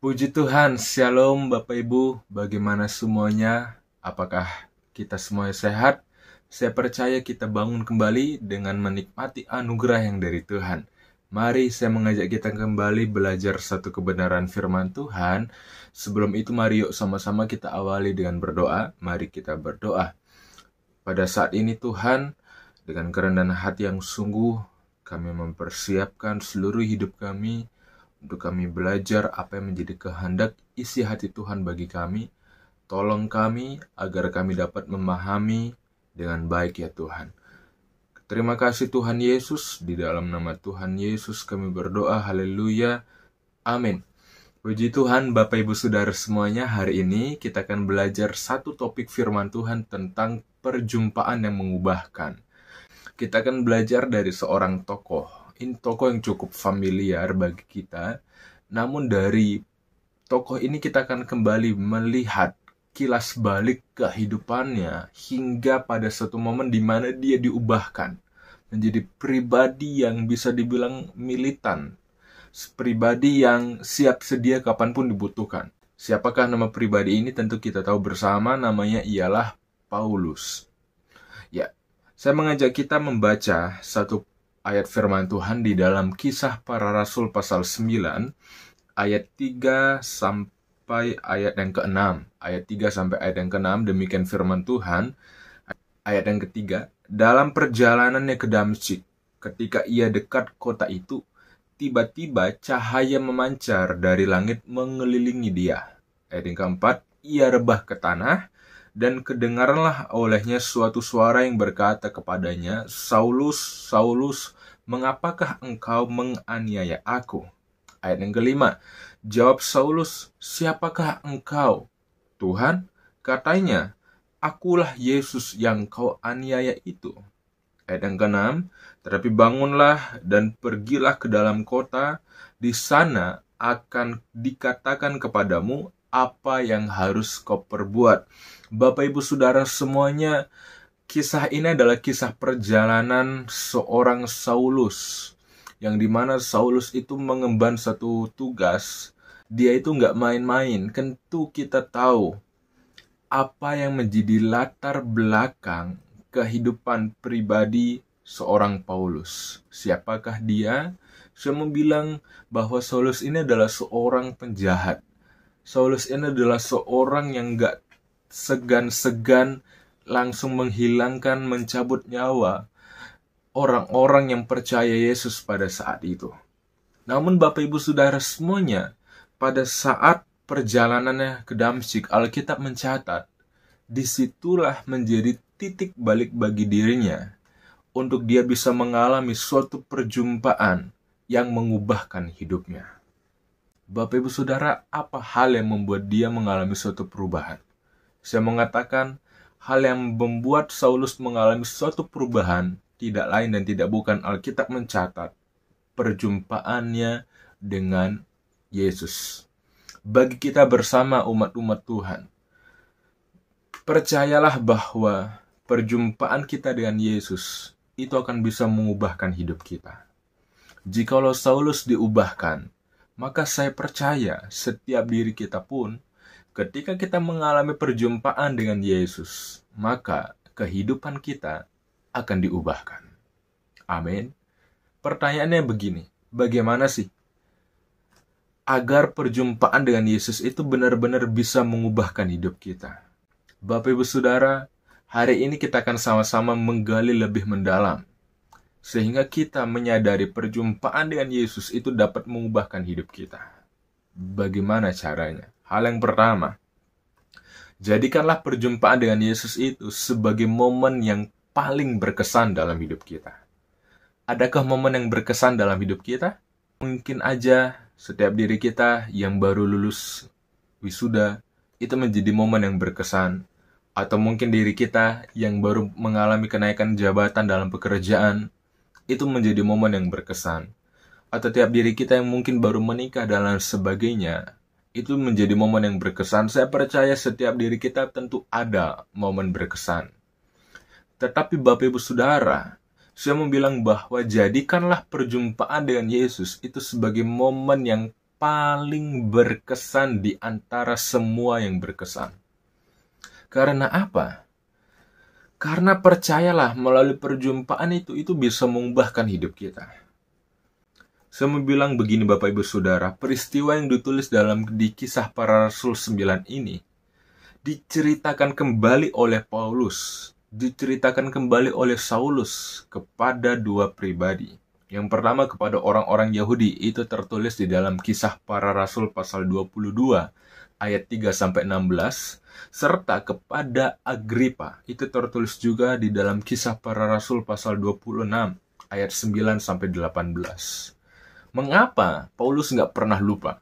Puji Tuhan, Shalom Bapak Ibu, bagaimana semuanya? Apakah kita semuanya sehat? Saya percaya kita bangun kembali dengan menikmati anugerah yang dari Tuhan. Mari saya mengajak kita kembali belajar satu kebenaran firman Tuhan. Sebelum itu mari yuk sama-sama kita awali dengan berdoa. Mari kita berdoa. Pada saat ini Tuhan, dengan kerendahan hati yang sungguh, kami mempersiapkan seluruh hidup kami untuk kami belajar apa yang menjadi kehendak isi hati Tuhan bagi kami. Tolong kami agar kami dapat memahami dengan baik ya Tuhan. Terima kasih Tuhan Yesus, di dalam nama Tuhan Yesus kami berdoa, haleluya, amin. Puji Tuhan Bapak Ibu Saudara semuanya, hari ini kita akan belajar satu topik firman Tuhan tentang perjumpaan yang mengubahkan. Kita akan belajar dari seorang tokoh. Ini tokoh yang cukup familiar bagi kita. Namun dari tokoh ini kita akan kembali melihat kilas balik kehidupannya hingga pada satu momen di mana dia diubahkan menjadi pribadi yang bisa dibilang militan. Pribadi yang siap sedia kapanpun dibutuhkan. Siapakah nama pribadi ini? Tentu kita tahu bersama, namanya ialah Paulus. Ya, saya mengajak kita membaca satu ayat firman Tuhan di dalam Kisah Para Rasul pasal 9 ayat 3 sampai ayat yang ke-6. Ayat 3 sampai ayat yang ke-6 demikian firman Tuhan. Ayat yang ketiga, dalam perjalanannya ke Damsyik, ketika ia dekat kota itu, tiba-tiba cahaya memancar dari langit mengelilingi dia. Ayat yang keempat, ia rebah ke tanah, dan kedengaranlah olehnya suatu suara yang berkata kepadanya, Saulus, Saulus, mengapakah engkau menganiaya aku? Ayat yang kelima, jawab Saulus, siapakah engkau? Tuhan, katanya, akulah Yesus yang kau aniaya itu. Ayat yang keenam, tetapi bangunlah dan pergilah ke dalam kota, di sana akan dikatakan kepadamu apa yang harus kau perbuat. Bapak Ibu Saudara semuanya, kisah ini adalah kisah perjalanan seorang Saulus, yang dimana Saulus itu mengemban satu tugas. Dia itu nggak main-main. Tentu kita tahu apa yang menjadi latar belakang kehidupan pribadi seorang Paulus. Siapakah dia? Saya mau bilang bahwa Saulus ini adalah seorang penjahat. Saulus ini adalah seorang yang nggak segan-segan langsung menghilangkan, mencabut nyawa orang-orang yang percaya Yesus pada saat itu. Namun Bapak Ibu Saudara semuanya, pada saat perjalanannya ke Damsyik, Alkitab mencatat, disitulah menjadi titik balik bagi dirinya untuk dia bisa mengalami suatu perjumpaan yang mengubahkan hidupnya. Bapak Ibu Saudara, apa hal yang membuat dia mengalami suatu perubahan? Saya mengatakan, hal yang membuat Saulus mengalami suatu perubahan tidak lain dan tidak bukan, Alkitab mencatat perjumpaannya dengan Yesus. Bagi kita bersama umat-umat Tuhan, percayalah bahwa perjumpaan kita dengan Yesus itu akan bisa mengubahkan hidup kita. Jikalau Saulus diubahkan, maka saya percaya setiap diri kita pun, ketika kita mengalami perjumpaan dengan Yesus, maka kehidupan kita akan diubahkan. Amin. Pertanyaannya begini, bagaimana sih agar perjumpaan dengan Yesus itu benar-benar bisa mengubahkan hidup kita? Bapak Ibu Saudara, hari ini kita akan sama-sama menggali lebih mendalam, sehingga kita menyadari perjumpaan dengan Yesus itu dapat mengubahkan hidup kita. Bagaimana caranya? Hal yang pertama, jadikanlah perjumpaan dengan Yesus itu sebagai momen yang paling berkesan dalam hidup kita. Adakah momen yang berkesan dalam hidup kita? Mungkin aja setiap diri kita yang baru lulus wisuda, itu menjadi momen yang berkesan. Atau mungkin diri kita yang baru mengalami kenaikan jabatan dalam pekerjaan, itu menjadi momen yang berkesan. Atau tiap diri kita yang mungkin baru menikah dan lain sebagainya, itu menjadi momen yang berkesan. Saya percaya setiap diri kita tentu ada momen berkesan. Tetapi Bapak Ibu Saudara, saya mau bilang bahwa jadikanlah perjumpaan dengan Yesus itu sebagai momen yang paling berkesan di antara semua yang berkesan. Karena apa? Karena percayalah, melalui perjumpaan itu bisa mengubahkan hidup kita. Saya mau bilang begini Bapak Ibu Saudara, peristiwa yang ditulis di Kisah Para Rasul 9 ini diceritakan kembali oleh Paulus, diceritakan kembali oleh Saulus kepada dua pribadi. Yang pertama kepada orang-orang Yahudi, itu tertulis di dalam Kisah Para Rasul pasal 22 ayat 3-16, serta kepada Agripa, itu tertulis juga di dalam Kisah Para Rasul pasal 26 ayat 9-18. Mengapa Paulus nggak pernah lupa?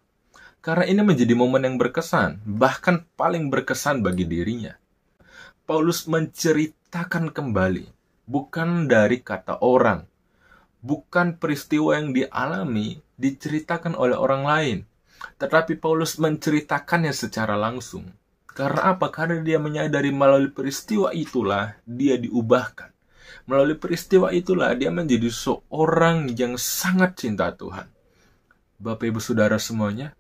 Karena ini menjadi momen yang berkesan, bahkan paling berkesan bagi dirinya. Paulus menceritakan kembali, bukan dari kata orang, bukan peristiwa yang dialami, diceritakan oleh orang lain, tetapi Paulus menceritakannya secara langsung. Karena apa? Karena dia menyadari melalui peristiwa itulah dia diubahkan. Melalui peristiwa itulah dia menjadi seorang yang sangat cinta Tuhan. Bapak Ibu Saudara semuanya,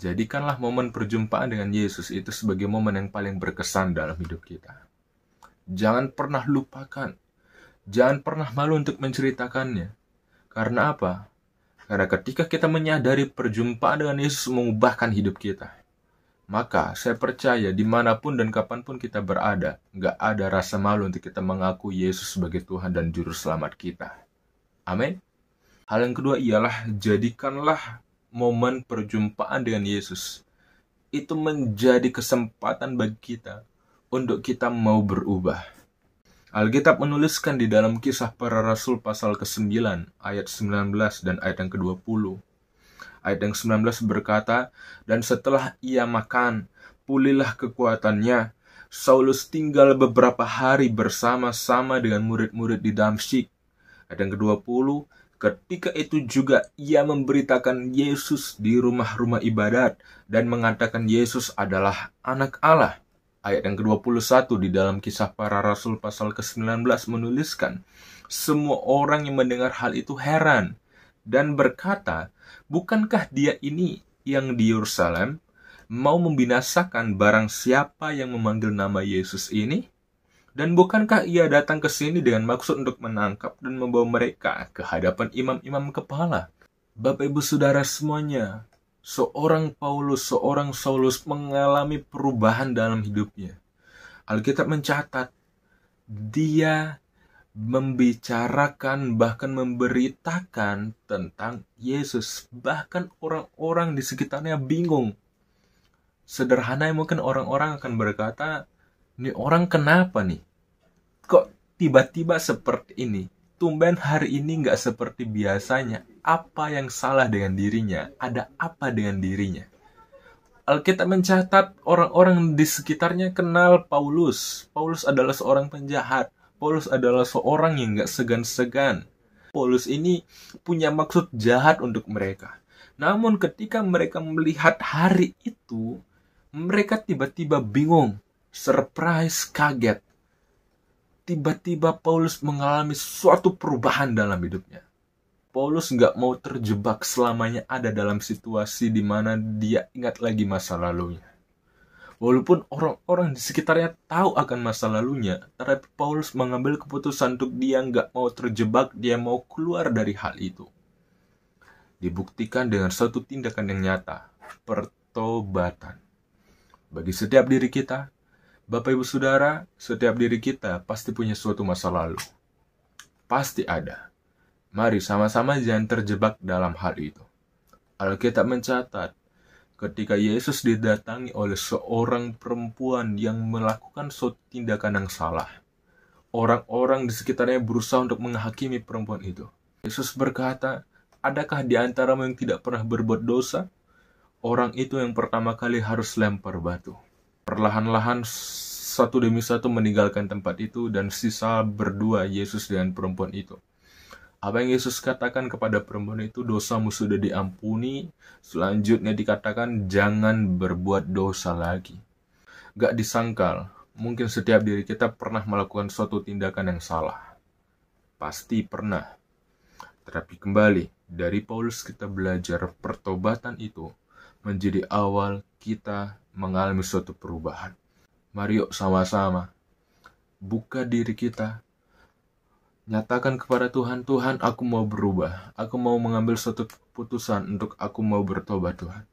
jadikanlah momen perjumpaan dengan Yesus itu sebagai momen yang paling berkesan dalam hidup kita. Jangan pernah lupakan. Jangan pernah malu untuk menceritakannya. Karena apa? Karena ketika kita menyadari perjumpaan dengan Yesus mengubahkan hidup kita, maka saya percaya dimanapun dan kapanpun kita berada, gak ada rasa malu untuk kita mengaku Yesus sebagai Tuhan dan Juru Selamat kita. Amin. Hal yang kedua ialah jadikanlah momen perjumpaan dengan Yesus itu menjadi kesempatan bagi kita untuk kita mau berubah. Alkitab menuliskan di dalam Kisah Para Rasul pasal ke-9 ayat 19 dan ayat yang ke-20. Ayat yang 19 berkata, "Dan setelah ia makan, pulihlah kekuatannya. Saulus tinggal beberapa hari bersama-sama dengan murid-murid di Damsyik." Ayat yang ke-20, "Ketika itu juga ia memberitakan Yesus di rumah-rumah ibadat dan mengatakan Yesus adalah Anak Allah." Ayat yang ke-21 di dalam Kisah Para Rasul pasal ke-19 menuliskan, "Semua orang yang mendengar hal itu heran dan berkata, 'Bukankah dia ini yang di Yerusalem mau membinasakan barang siapa yang memanggil nama Yesus ini? Dan bukankah ia datang ke sini dengan maksud untuk menangkap dan membawa mereka ke hadapan imam-imam kepala?'" Bapak Ibu Saudara semuanya, seorang Saulus mengalami perubahan dalam hidupnya. Alkitab mencatat, dia membicarakan, bahkan memberitakan tentang Yesus. Bahkan orang-orang di sekitarnya bingung. Sederhana mungkin orang-orang akan berkata, "Ini orang kenapa nih? Kok tiba-tiba seperti ini? Tumben hari ini nggak seperti biasanya. Apa yang salah dengan dirinya? Ada apa dengan dirinya?" Alkitab mencatat orang-orang di sekitarnya kenal Paulus. Paulus adalah seorang penjahat. Paulus adalah seorang yang nggak segan-segan. Paulus ini punya maksud jahat untuk mereka. Namun ketika mereka melihat hari itu, mereka tiba-tiba bingung, surprise, kaget. Tiba-tiba Paulus mengalami suatu perubahan dalam hidupnya. Paulus nggak mau terjebak selamanya ada dalam situasi di mana dia ingat lagi masa lalunya. Walaupun orang-orang di sekitarnya tahu akan masa lalunya, tetapi Paulus mengambil keputusan untuk dia nggak mau terjebak, dia mau keluar dari hal itu. Dibuktikan dengan suatu tindakan yang nyata, pertobatan. Bagi setiap diri kita, Bapak Ibu Saudara, setiap diri kita pasti punya suatu masa lalu. Pasti ada. Mari sama-sama jangan terjebak dalam hal itu. Alkitab mencatat, ketika Yesus didatangi oleh seorang perempuan yang melakukan suatu tindakan yang salah, orang-orang di sekitarnya berusaha untuk menghakimi perempuan itu. Yesus berkata, "Adakah di antaramu yang tidak pernah berbuat dosa?" Orang itu yang pertama kali harus lempar batu. Perlahan-lahan satu demi satu meninggalkan tempat itu dan sisa berdua Yesus dengan perempuan itu. Apa yang Yesus katakan kepada perempuan itu, "Dosamu sudah diampuni." Selanjutnya dikatakan, "Jangan berbuat dosa lagi." Gak disangkal, mungkin setiap diri kita pernah melakukan suatu tindakan yang salah. Pasti pernah. Tetapi kembali, Dari Paulus kita belajar pertobatan itu menjadi awal kita mengalami suatu perubahan. Mari yuk sama-sama buka diri kita, nyatakan kepada Tuhan, Tuhan aku mau berubah, aku mau mengambil suatu keputusan untuk aku mau bertobat Tuhan.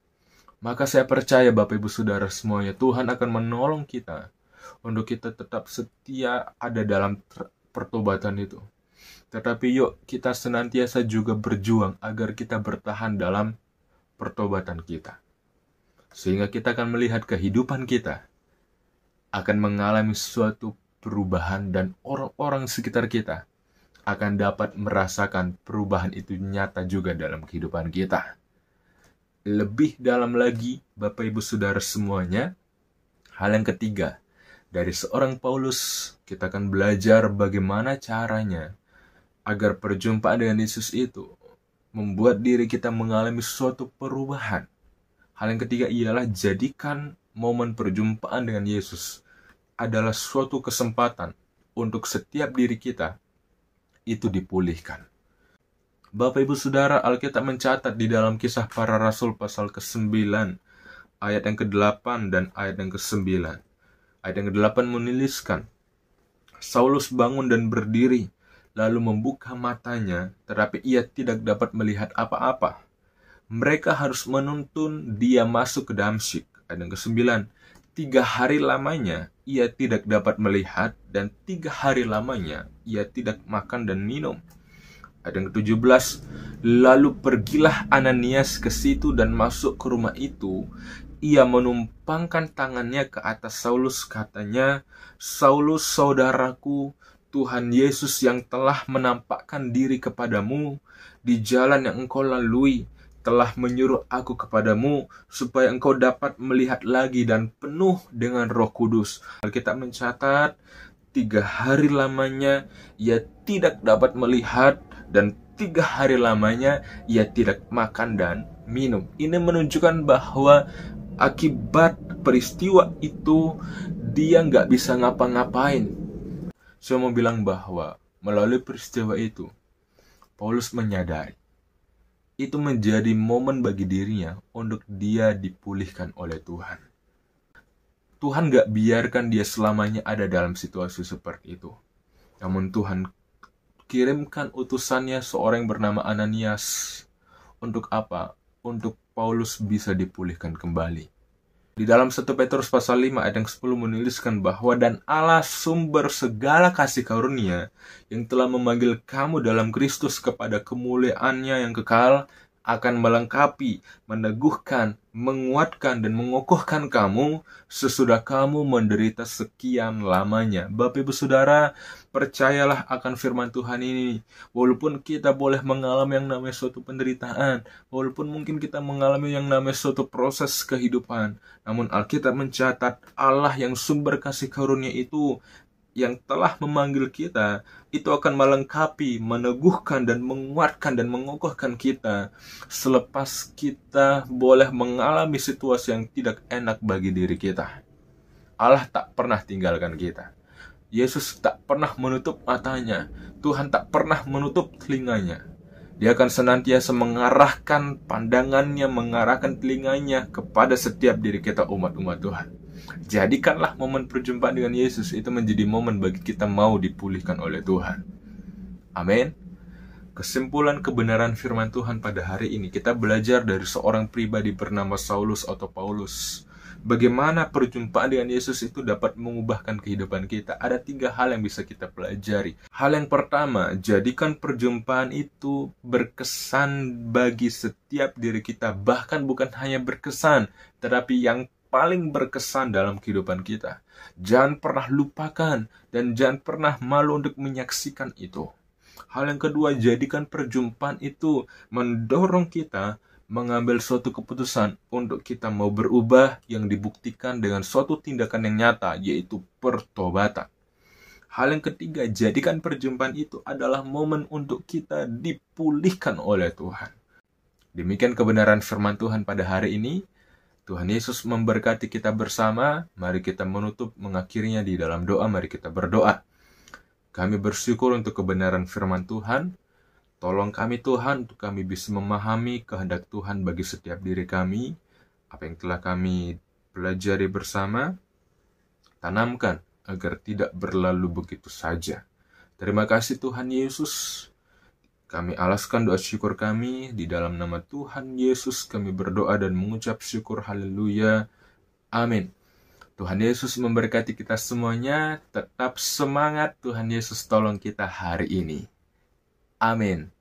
Maka saya percaya Bapak Ibu Saudara semuanya, Tuhan akan menolong kita untuk kita tetap setia ada dalam pertobatan itu. Tetapi yuk kita senantiasa juga berjuang agar kita bertahan dalam pertobatan kita. Sehingga kita akan melihat kehidupan kita akan mengalami suatu perubahan dan orang-orang sekitar kita akan dapat merasakan perubahan itu nyata juga dalam kehidupan kita. Lebih dalam lagi, Bapak Ibu Saudara semuanya, hal yang ketiga, dari seorang Paulus, kita akan belajar bagaimana caranya agar perjumpaan dengan Yesus itu membuat diri kita mengalami suatu perubahan. Hal yang ketiga ialah jadikan momen perjumpaan dengan Yesus adalah suatu kesempatan untuk setiap diri kita itu dipulihkan. Bapak Ibu Saudara, Alkitab mencatat di dalam Kisah Para Rasul pasal ke-9, ayat yang ke-8 dan ayat yang ke-9. Ayat yang ke-8 menuliskan, Saulus bangun dan berdiri, lalu membuka matanya, tetapi ia tidak dapat melihat apa-apa. Mereka harus menuntun dia masuk ke Damsyik. Ayat yang ke-9, 3 hari lamanya ia tidak dapat melihat, dan 3 hari lamanya ia tidak makan dan minum. Ayat yang ke-17, lalu pergilah Ananias ke situ dan masuk ke rumah itu. Ia menumpangkan tangannya ke atas Saulus, katanya, Saulus saudaraku, Tuhan Yesus yang telah menampakkan diri kepadamu di jalan yang engkau lalui, telah menyuruh aku kepadamu supaya engkau dapat melihat lagi dan penuh dengan Roh Kudus. Alkitab mencatat 3 hari lamanya ia tidak dapat melihat dan 3 hari lamanya ia tidak makan dan minum. Ini menunjukkan bahwa akibat peristiwa itu dia nggak bisa ngapa-ngapain. Saya mau bilang bahwa melalui peristiwa itu Paulus menyadari itu menjadi momen bagi dirinya untuk dia dipulihkan oleh Tuhan. Tuhan gak biarkan dia selamanya ada dalam situasi seperti itu. Namun Tuhan kirimkan utusannya seorang yang bernama Ananias. Untuk apa? Untuk Paulus bisa dipulihkan kembali. Di dalam 1 Petrus pasal 5 ayat yang 10 menuliskan bahwa dan Allah sumber segala kasih karunia yang telah memanggil kamu dalam Kristus kepada kemuliaannya yang kekal akan melengkapi, meneguhkan, menguatkan, dan mengokohkan kamu sesudah kamu menderita sekian lamanya. Bapak Ibu Saudara, percayalah akan firman Tuhan ini. Walaupun kita boleh mengalami yang namanya suatu penderitaan, walaupun mungkin kita mengalami yang namanya suatu proses kehidupan, namun Alkitab mencatat Allah yang sumber kasih karunia itu, yang telah memanggil kita, itu akan melengkapi, meneguhkan, dan menguatkan, dan mengokohkan kita selepas kita boleh mengalami situasi yang tidak enak bagi diri kita. Allah tak pernah tinggalkan kita. Yesus tak pernah menutup matanya. Tuhan tak pernah menutup telinganya. Dia akan senantiasa mengarahkan pandangannya, mengarahkan telinganya kepada setiap diri kita umat-umat Tuhan. Jadikanlah momen perjumpaan dengan Yesus itu menjadi momen bagi kita mau dipulihkan oleh Tuhan. Amin. Kesimpulan kebenaran firman Tuhan pada hari ini, kita belajar dari seorang pribadi bernama Saulus atau Paulus. Bagaimana perjumpaan dengan Yesus itu dapat mengubahkan kehidupan kita. Ada 3 hal yang bisa kita pelajari. Hal yang pertama, jadikan perjumpaan itu berkesan bagi setiap diri kita. Bahkan bukan hanya berkesan, tetapi yang paling berkesan dalam kehidupan kita. Jangan pernah lupakan dan jangan pernah malu untuk menyaksikan itu. Hal yang kedua, jadikan perjumpaan itu mendorong kita mengambil suatu keputusan untuk kita mau berubah yang dibuktikan dengan suatu tindakan yang nyata, yaitu pertobatan. Hal yang ketiga, jadikan perjumpaan itu adalah momen untuk kita dipulihkan oleh Tuhan. Demikian kebenaran firman Tuhan pada hari ini. Tuhan Yesus memberkati kita bersama. Mari kita menutup, mengakhirinya di dalam doa. Mari kita berdoa. Kami bersyukur untuk kebenaran firman Tuhan. Tolong kami Tuhan untuk kami bisa memahami kehendak Tuhan bagi setiap diri kami. Apa yang telah kami pelajari bersama, tanamkan agar tidak berlalu begitu saja. Terima kasih Tuhan Yesus. Kami alaskan doa syukur kami di dalam nama Tuhan Yesus. Kami berdoa dan mengucap syukur. Haleluya. Amin. Tuhan Yesus memberkati kita semuanya. Tetap semangat. Tuhan Yesus tolong kita hari ini. Amin.